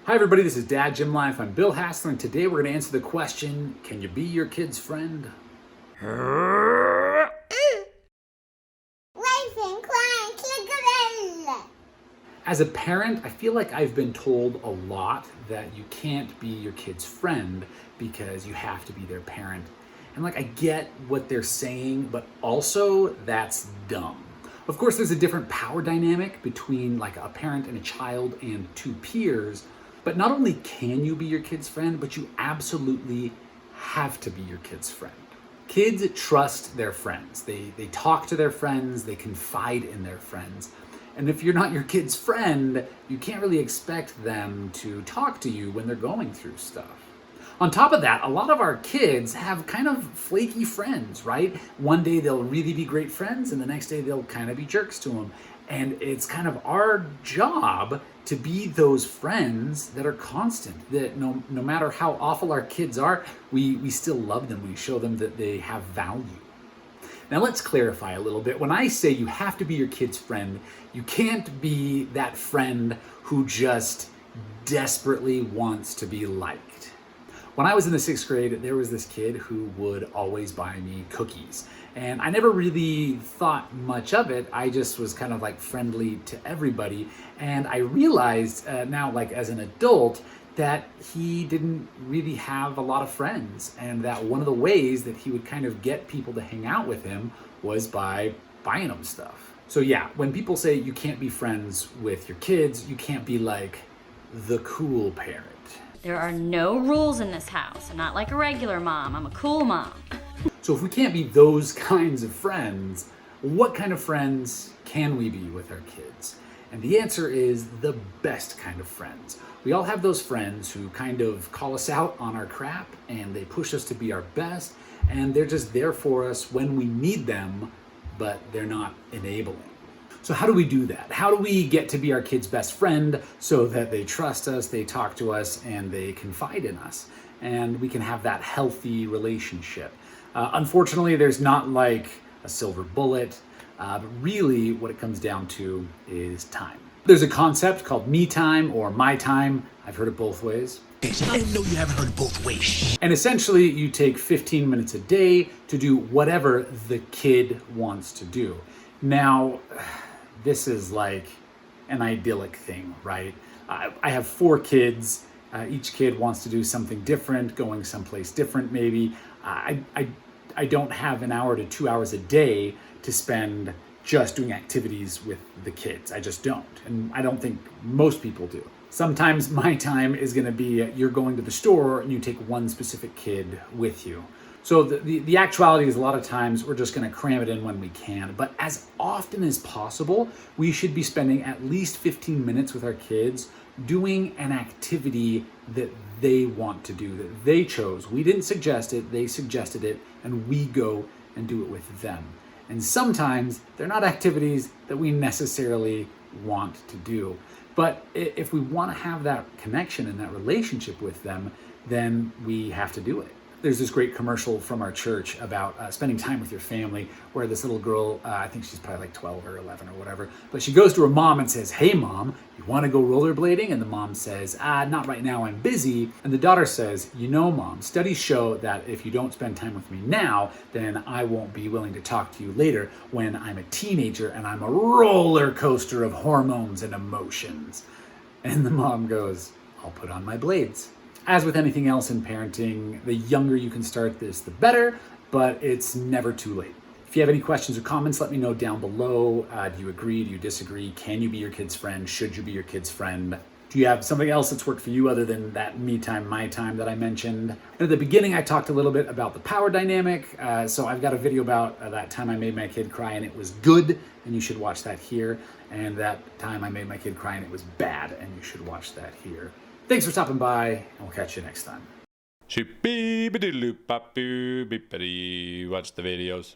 Hi everybody, this is Dad Gym Life. I'm Bill Hassler, and today we're going to answer the question, can you be your kid's friend? As a parent, I feel like I've been told a lot that you can't be your kid's friend because you have to be their parent. And I get what they're saying, but also that's dumb. Of course, there's a different power dynamic between a parent and a child and two peers, but not only can you be your kid's friend, but you absolutely have to be your kid's friend. Kids trust their friends. They talk to their friends, they confide in their friends. And if you're not your kid's friend, you can't really expect them to talk to you when they're going through stuff. On top of that, a lot of our kids have kind of flaky friends, right? One day they'll really be great friends, and the next day they'll kind of be jerks to them. And it's kind of our job to be those friends that are constant, that no matter how awful our kids are, we still love them. We show them that they have value. Now let's clarify a little bit. When I say you have to be your kid's friend, you can't be that friend who just desperately wants to be liked. When I was in the 6th grade, there was this kid who would always buy me cookies. And I never really thought much of it. I just was kind of friendly to everybody. And I realized now, as an adult, that he didn't really have a lot of friends, and that one of the ways that he would kind of get people to hang out with him was by buying them stuff. So yeah, when people say you can't be friends with your kids, you can't be the cool parent. There are no rules in this house. I'm not like a regular mom. I'm a cool mom. So if we can't be those kinds of friends, what kind of friends can we be with our kids? And the answer is the best kind of friends. We all have those friends who kind of call us out on our crap, and they push us to be our best, and they're just there for us when we need them, but they're not enabling. So how do we do that? How do we get to be our kid's best friend so that they trust us, they talk to us, and they confide in us, and we can have that healthy relationship? Unfortunately, there's not a silver bullet, but really what it comes down to is time. There's a concept called me time or my time. I've heard it both ways. I know you haven't heard it both ways. And essentially, you take 15 minutes a day to do whatever the kid wants to do. Now, this is an idyllic thing, right? I have 4 kids. Each kid wants to do something different, going someplace different maybe. I don't have an hour to 2 hours a day to spend just doing activities with the kids. I just don't. And I don't think most people do. Sometimes my time is going to be you're going to the store and you take one specific kid with you. So the actuality is a lot of times we're just going to cram it in when we can. But as often as possible, we should be spending at least 15 minutes with our kids doing an activity that they want to do, that they chose. We didn't suggest it, they suggested it, and we go and do it with them. And sometimes they're not activities that we necessarily want to do. But if we want to have that connection and that relationship with them, then we have to do it. There's this great commercial from our church about spending time with your family, where this little girl, I think she's probably 12 or 11 or whatever, but she goes to her mom and says, "Hey mom, you want to go rollerblading?" And the mom says, "Not right now, I'm busy." And the daughter says, "You know, mom, studies show that if you don't spend time with me now, then I won't be willing to talk to you later when I'm a teenager and I'm a roller coaster of hormones and emotions." And the mom goes, "I'll put on my blades." As with anything else in parenting, the younger you can start this, the better, but it's never too late. If you have any questions or comments, let me know down below. Do you agree? Do you disagree? Can you be your kid's friend? Should you be your kid's friend? Do you have something else that's worked for you other than that me time, my time that I mentioned? And at the beginning, I talked a little bit about the power dynamic. So I've got a video about that time I made my kid cry and it was good, and you should watch that here. And that time I made my kid cry and it was bad, and you should watch that here. Thanks for stopping by, and we'll catch you next time. Watch the videos.